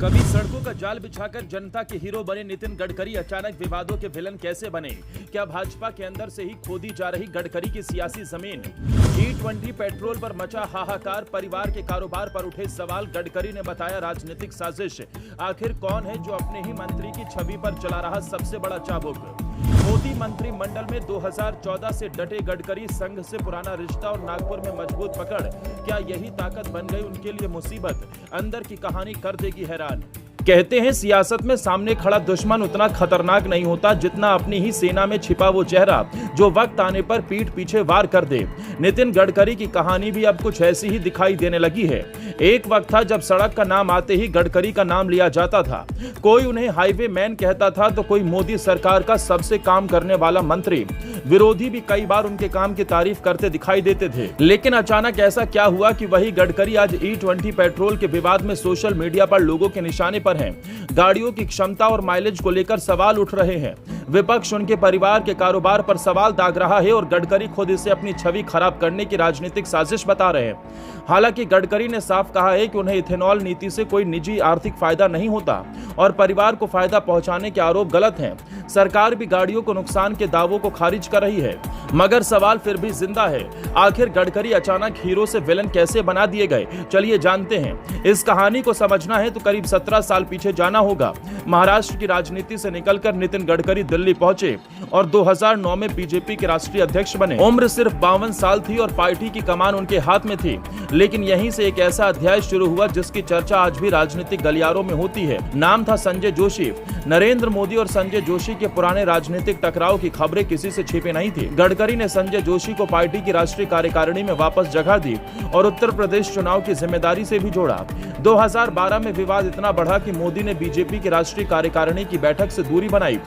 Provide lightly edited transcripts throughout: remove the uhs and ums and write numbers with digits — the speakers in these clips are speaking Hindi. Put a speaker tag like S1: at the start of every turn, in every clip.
S1: कभी सड़कों का जाल बिछाकर जनता के हीरो बने नितिन गडकरी अचानक विवादों के विलन कैसे बने? क्या भाजपा के अंदर से ही खोदी जा रही गडकरी की सियासी जमीन? E20 पेट्रोल पर मचा हाहाकार, परिवार के कारोबार पर उठे सवाल, गडकरी ने बताया राजनीतिक साजिश। आखिर कौन है जो अपने ही मंत्री की छवि पर चला रहा सबसे बड़ा चाबुक? मोदी मंत्रिमंडल में 2014 से डटे गडकरी, संघ से पुराना रिश्ता और नागपुर में मजबूत पकड़, क्या यही ताकत बन गई उनके लिए मुसीबत? अंदर की कहानी कर देगी हैरान। कहते हैं सियासत में सामने खड़ा दुश्मन उतना खतरनाक नहीं होता जितना अपनी ही सेना में छिपा वो चेहरा जो वक्त आने पर पीठ पीछे वार कर दे। नितिन गडकरी की कहानी भी अब कुछ ऐसी ही दिखाई देने लगी है। एक वक्त था जब सड़क का नाम आते ही गडकरी का नाम लिया जाता था। कोई उन्हें हाईवे मैन कहता था तो कोई मोदी सरकार का सबसे काम करने वाला मंत्री। विरोधी भी कई बार उनके काम की तारीफ करते दिखाई देते थे। लेकिन अचानक ऐसा क्या हुआ कि वही गडकरी आज E20 पेट्रोल के विवाद में सोशल मीडिया पर लोगों के निशाने पर हैं। गाड़ियों की क्षमता और माइलेज को लेकर सवाल उठ रहे हैं। विपक्ष उनके परिवार के कारोबार पर सवाल दाग रहा है और गडकरी खुद इसे अपनी छवि खराब करने की राजनीतिक साजिश बता रहे हैं। हालांकि गडकरी ने साफ कहा है कि उन्हें इथेनॉल नीति से कोई निजी आर्थिक फायदा नहीं होता और परिवार को फायदा पहुंचाने के आरोप गलत हैं। सरकार भी गाड़ियों को नुकसान के दावों को खारिज कर रही है, मगर सवाल फिर भी जिंदा है। आखिर गडकरी अचानक हीरो से विलन कैसे बना दिए गए? चलिए जानते हैं। इस कहानी को समझना है तो करीब 17 साल पीछे जाना होगा। महाराष्ट्र की राजनीति से निकलकर नितिन गडकरी दिल्ली पहुंचे और 2009 में बीजेपी के राष्ट्रीय अध्यक्ष बने। उम्र सिर्फ 52 साल थी और पार्टी की कमान उनके हाथ में थी। लेकिन यहीं से एक ऐसा अध्याय शुरू हुआ जिसकी चर्चा आज भी राजनीतिक गलियारों में होती है। नाम था संजय जोशी। नरेंद्र मोदी और संजय जोशी के पुराने राजनीतिक टकराव की खबरें किसी से छिपी नहीं थी। गडकरी ने संजय जोशी को पार्टी की राष्ट्रीय कार्यकारिणी में वापस जगह दी और उत्तर प्रदेश चुनाव की जिम्मेदारी से भी जोड़ा। 2012 में विवाद इतना बढ़ा कि मोदी ने बीजेपी की राष्ट्रीय कार्यकारिणी की बैठक से दूरी बनाई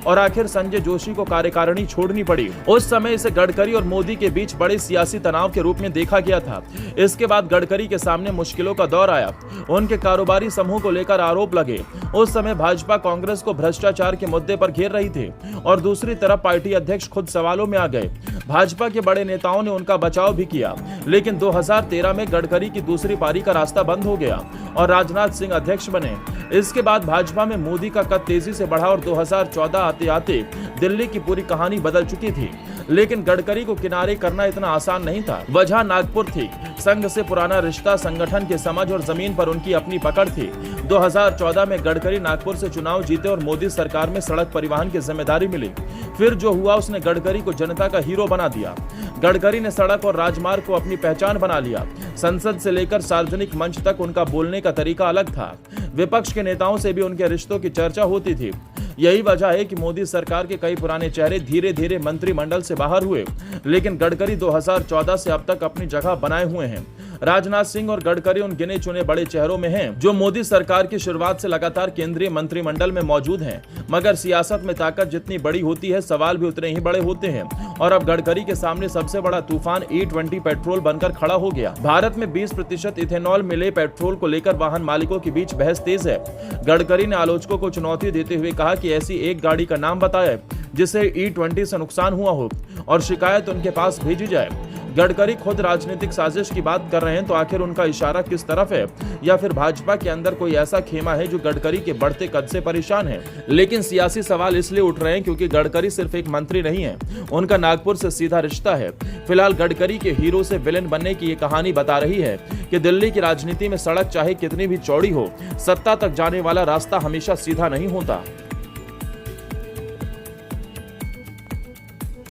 S1: और आखिर संजय जोशी को कार्यकारिणी छोड़नी पड़ी। उस समय इसे गडकरी और मोदी के बीच बड़े सियासी तनाव के रूप में देखा गया था। इसके बाद गडकरी के सामने मुश्किलों का दौर आया। उनके कारोबारी समूह को लेकर आरोप लगे। उस समय भाजपा कांग्रेस को भ्रष्टाचार के मुद्दे पर घेर रही थी और दूसरी तरफ पार्टी अध्यक्ष खुद सवालों में आ गए। भाजपा के बड़े नेताओं ने उनका बचाव भी किया, लेकिन 2013 में गडकरी की दूसरी पारी का रास्ता बंद हो गया और राजनाथ सिंह अध्यक्ष बने। इसके बाद भाजपा में मोदी का कद तेजी से बढ़ा और 2014 आते आते दिल्ली की पूरी कहानी बदल चुकी थी। लेकिन गडकरी को किनारे करना इतना आसान नहीं था। वजह नागपुर थी। संघ से पुराना रिश्ता, संगठन की समझ और जमीन पर उनकी अपनी पकड़ थी। 2014 में गडकरी नागपुर से चुनाव जीते और मोदी सरकार में सड़क परिवहन की जिम्मेदारी मिली। फिर जो हुआ उसने गडकरी को जनता का हीरो बना दिया। गडकरी ने सड़क और राजमार्ग को अपनी पहचान बना लिया। संसद से लेकर सार्वजनिक मंच तक उनका बोलने का तरीका अलग था। विपक्ष के नेताओं से भी उनके रिश्तों की चर्चा होती थी। यही वजह है कि मोदी सरकार के कई पुराने चेहरे धीरे धीरे मंत्रिमंडल से बाहर हुए, लेकिन गडकरी 2014 से अब तक अपनी जगह बनाए हुए हैं। राजनाथ सिंह और गडकरी उन गिने चुने बड़े चेहरों में हैं जो मोदी सरकार की शुरुआत से लगातार केंद्रीय मंत्रिमंडल में मौजूद हैं। मगर सियासत में ताकत जितनी बड़ी होती है, सवाल भी उतने ही बड़े होते हैं और अब गडकरी के सामने सबसे बड़ा तूफान E20 पेट्रोल बनकर खड़ा हो गया। भारत में 20% इथेनॉल मिले पेट्रोल को लेकर वाहन मालिकों के बीच बहस तेज है। गडकरी ने आलोचकों को चुनौती देते हुए कहा कि ऐसी एक गाड़ी का नाम बताए जिसे E20 से नुकसान हुआ हो और शिकायत उनके पास भेजी जाए। गडकरी खुद राजनीतिक साजिश की बात कर रहे हैं तो आखिर उनका इशारा किस तरफ है? या फिर भाजपा के अंदर कोई ऐसा खेमा है जो गडकरी के बढ़ते कद से परेशान है? लेकिन सियासी सवाल इसलिए उठ रहे हैं क्योंकि गडकरी सिर्फ एक मंत्री नहीं है, उनका नागपुर से सीधा रिश्ता है। फिलहाल गडकरी के हीरो से विलेन बनने की ये कहानी बता रही है कि दिल्ली की राजनीति में सड़क चाहे कितनी भी चौड़ी हो, सत्ता तक जाने वाला रास्ता हमेशा सीधा नहीं होता।